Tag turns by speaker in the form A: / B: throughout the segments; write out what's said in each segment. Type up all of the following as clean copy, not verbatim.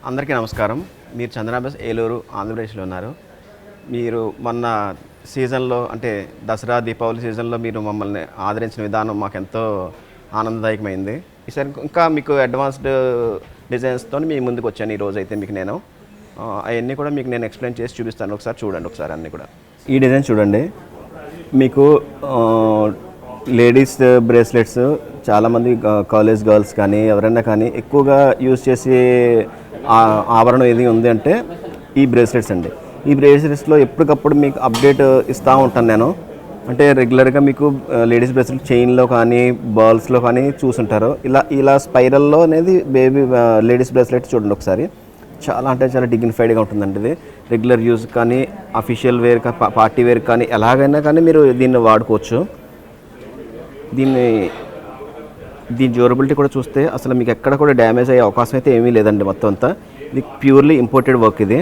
A: అందరికీ నమస్కారం. మీరు చందనాబస్ ఏలూరు ఆంధ్రప్రదేశ్లో ఉన్నారు. మీరు మొన్న సీజన్లో అంటే దసరా దీపావళి సీజన్లో మీరు మమ్మల్ని ఆదరించిన విధానం మాకెంతో ఆనందదాయకమైంది. ఈసారి ఇంకా మీకు అడ్వాన్స్డ్ డిజైన్స్తో మీ ముందుకు వచ్చాను. ఈరోజు అయితే మీకు నేను అవన్నీ కూడా మీకు నేను ఎక్స్ప్లెయిన్ చేసి చూపిస్తాను. ఒకసారి చూడండి. ఒకసారి అన్నీ కూడా ఈ డిజైన్ చూడండి. మీకు లేడీస్ బ్రేస్లెట్స్ చాలామంది కాలేజ్ గర్ల్స్ కానీ ఎవరైనా కానీ ఎక్కువగా యూజ్ చేసే ఆభరణం ఏది ఉంది అంటే ఈ బ్రేస్లెట్స్ అండి. ఈ బ్రేస్లెట్స్లో ఎప్పటికప్పుడు మీకు అప్డేట్ ఇస్తూ ఉంటాను నేను. అంటే రెగ్యులర్గా మీకు లేడీస్ బ్రేస్లెట్ చైన్లో కానీ బాల్స్లో కానీ చూసుంటారు. ఇలా స్పైరల్లో అనేది బేబీ లేడీస్ బ్రేస్లెట్ చూడండి ఒకసారి. చాలా అంటే చాలా డిగ్నిఫైడ్గా ఉంటుందండి. ఇది రెగ్యులర్ యూజ్ కానీ అఫీషియల్ వేర్ పార్టీ వేర్ కానీ ఎలాగైనా కానీ మీరు దీన్ని వాడుకోవచ్చు. దీని డ్యూరబిలిటీ కూడా చూస్తే అసలు మీకు ఎక్కడ కూడా డ్యామేజ్ అయ్యే అవకాశం అయితే ఏమీ లేదండి. మొత్తం అంతా ఇది ప్యూర్లీ ఇంపోర్టెడ్ వర్క్. ఇది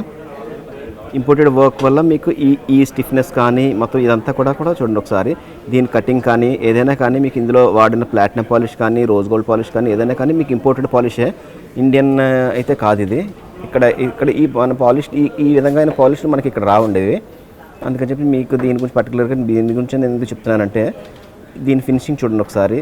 A: ఇంపోర్టెడ్ వర్క్ వల్ల మీకు ఈ స్టిఫ్నెస్ కానీ మొత్తం ఇదంతా కూడా చూడండి ఒకసారి. దీని కటింగ్ కానీ ఏదైనా కానీ మీకు ఇందులో వాడిన ప్లాటినం పాలిష్ కానీ రోజ్ గోల్డ్ పాలిష్ కానీ ఏదైనా కానీ మీకు ఇంపోర్టెడ్ పాలిషే, ఇండియన్ అయితే కాదు ఇది. ఇక్కడ ఈ మన పాలిష్ ఈ విధంగా పాలిష్ మనకి ఇక్కడ రావుండేవి. అందుకని చెప్పి మీకు దీని గురించి పర్టికులర్గా దీని గురించి నేను ఎందుకు చెప్తున్నానంటే దీని ఫినిషింగ్ చూడండి ఒకసారి.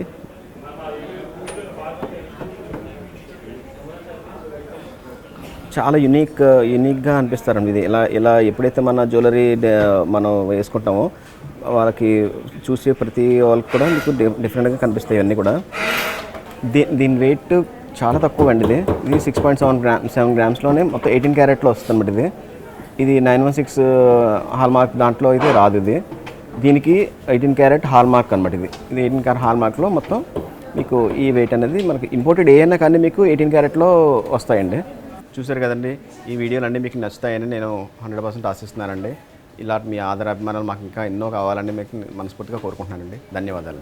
A: చాలా యూనిక్గా అనిపిస్తారండి. ఇది ఇలా ఎప్పుడైతే మన జ్యువెలరీ మనం వేసుకుంటామో వాళ్ళకి చూసే ప్రతి వాళ్ళకి కూడా మీకు డిఫరెంట్గా కనిపిస్తాయి ఇవన్నీ కూడా. దీని వెయిట్ చాలా తక్కువ అండి. ఇది 6.7 గ్రామ్స్లోనే మొత్తం 18 క్యారెట్లో వస్తుంది. ఇది 916 హాల్మార్క్ దాంట్లో అయితే రాదు. దీనికి 18 క్యారెట్ హాల్మార్క్ అనమాట. ఇది 18 క్యారెట్ హాల్మార్క్లో మొత్తం మీకు ఈ వెయిట్ అనేది మనకి ఇంపోర్టెడ్ ఏదైనా కానీ మీకు 18 క్యారెట్లో వస్తాయండి. చూసారు కదండి. ఈ వీడియోలు అన్నీ మీకు నచ్చుతాయని నేను 100% ఆశిస్తున్నానండి. ఇలా మీ ఆదరాభిమానాలు మాకు ఇంకా ఎన్నో కావాలని మీకు మనస్ఫూర్తిగా కోరుకుంటున్నానండి. ధన్యవాదాలు.